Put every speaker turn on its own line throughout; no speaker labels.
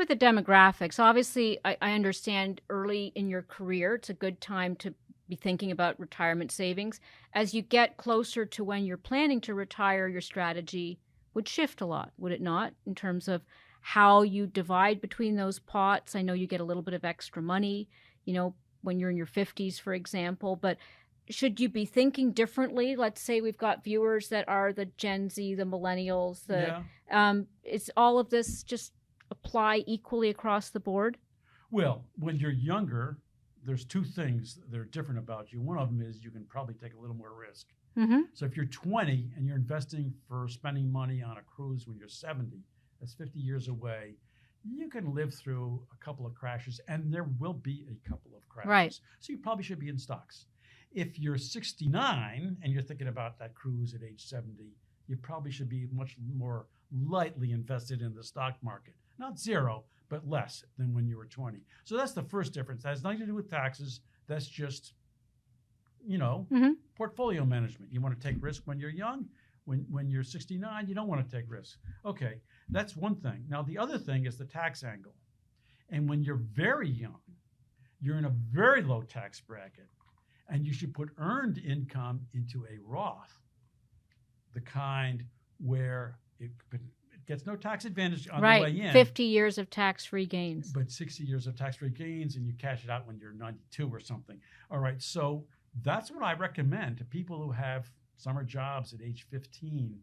the demographics, obviously, I understand early in your career, it's a good time to be thinking about retirement savings. As you get closer to when you're planning to retire, your strategy would shift a lot, would it not, in terms of how you divide between those pots? I know you get a little bit of extra money, when you're in your 50s, for example, but should you be thinking differently? Let's say we've got viewers that are the Gen Z, the millennials, is all of this just apply equally across the board?
Well, when you're younger, there's two things that are different about you. One of them is you can probably take a little more risk.
Mm-hmm.
So if you're 20 and you're investing for spending money on a cruise when you're 70, that's 50 years away, you can live through a couple of crashes, and there will be a couple of crashes.
Right.
So you probably should be in stocks. If you're 69 and you're thinking about that cruise at age 70, you probably should be much more lightly invested in the stock market. Not zero, but less than when you were 20. So that's the first difference. That has nothing to do with taxes. That's just, portfolio management. You want to take risk when you're young. When you're 69, you don't want to take risks. Okay, that's one thing. Now, the other thing is the tax angle. And when you're very young, you're in a very low tax bracket, and you should put earned income into a Roth, the kind where it gets no tax advantage on the way in.
50 years of tax-free gains.
But 60 years of tax-free gains, and you cash it out when you're 92 or something. All right, so that's what I recommend to people who have summer jobs at age 15.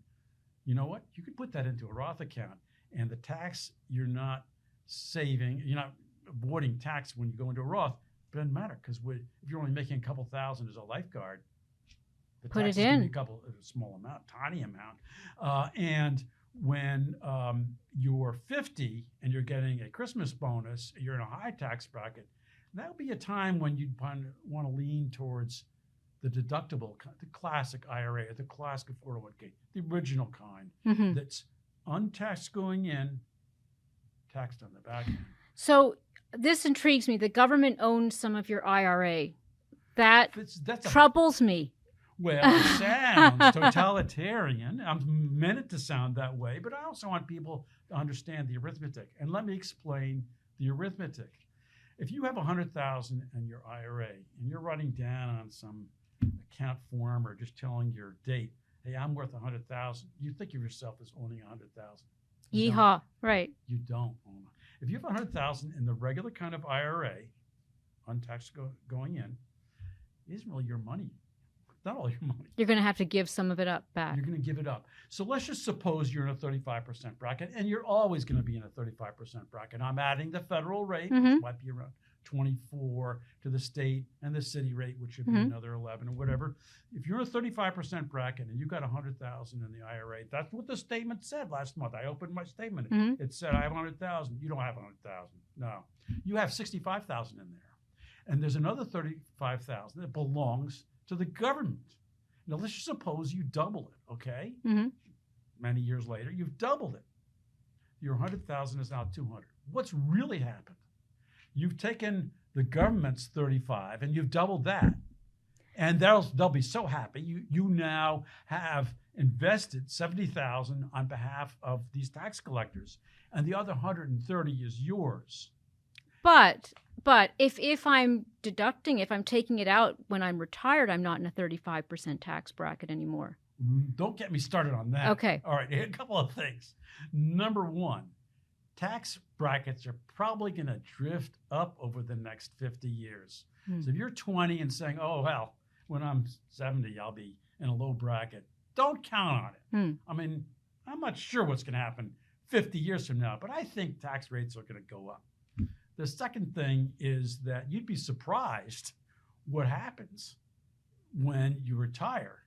You know what? You could put that into a Roth account, and the tax you're not saving, you're not avoiding tax when you go into a Roth. It doesn't matter, because if you're only making a couple thousand as a lifeguard, the
put
tax
it
is
in
a small amount, tiny amount. And when you're 50 and you're getting a Christmas bonus, you're in a high tax bracket, that'll be a time when you'd want to lean towards the deductible, the classic IRA, or the classic 401k, the original kind, that's untaxed going in, taxed on the back end.
So this intrigues me. The government owns some of your IRA. That troubles me.
Well, it sounds totalitarian. I meant it to sound that way, but I also want people to understand the arithmetic. And let me explain the arithmetic. If you have $100,000 in your IRA and you're writing down on some account form or just telling your date, hey, I'm worth $100,000, you think of yourself as owning $100,000.
Yeehaw, right.
You don't own it. If you have $100,000 in the regular kind of IRA, untaxed going in, it isn't really your money. Not all your money.
You're going to have to give some of it up back.
You're going to give it up. So let's just suppose you're in a 35% bracket, and you're always going to be in a 35% bracket. I'm adding the federal rate, which might be around 24, to the state and the city rate, which should be another 11 or whatever. If you're in a 35% bracket and you got $100,000 in the IRA, that's what the statement said last month. I opened my statement. It said I have $100,000. You don't have $100,000. No, you have $65,000 in there, and there's another $35,000 that belongs to the government. Now, let's just suppose you double it, okay? Many years later, you've doubled it. Your 100,000 is now 200. What's really happened? You've taken the government's 35 and you've doubled that. And they'll be so happy. You now have invested 70,000 on behalf of these tax collectors, and the other 130 is yours.
But if I'm deducting, if I'm taking it out when I'm retired, I'm not in a 35% tax bracket anymore.
Don't get me started on that.
Okay.
All right, a couple of things. Number one, tax brackets are probably going to drift up over the next 50 years. So if you're 20 and saying, oh, well, when I'm 70, I'll be in a low bracket, don't count on it. I mean, I'm not sure what's going to happen 50 years from now, but I think tax rates are going to go up. The second thing is that you'd be surprised what happens when you retire.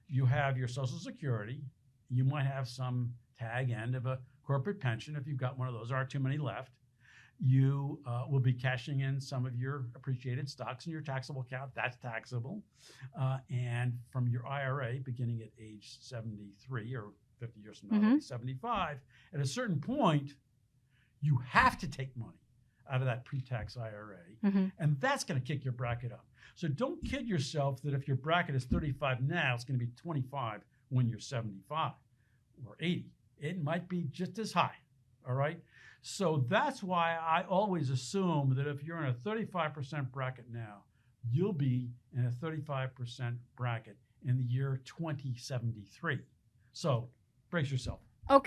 You have your Social Security. You might have some tag end of a corporate pension if you've got one of those. There aren't too many left. You will be cashing in some of your appreciated stocks in your taxable account. That's taxable. And from your IRA, beginning at age 73 or 50 years from now, 75, at a certain point, you have to take money out of that pre-tax IRA, and that's going to kick your bracket up. So don't kid yourself that if your bracket is 35 now, it's going to be 25 when you're 75 or 80. It might be just as high. All right. So that's why I always assume that if you're in a 35% bracket now, you'll be in a 35% bracket in the year 2073. So brace yourself.
Okay.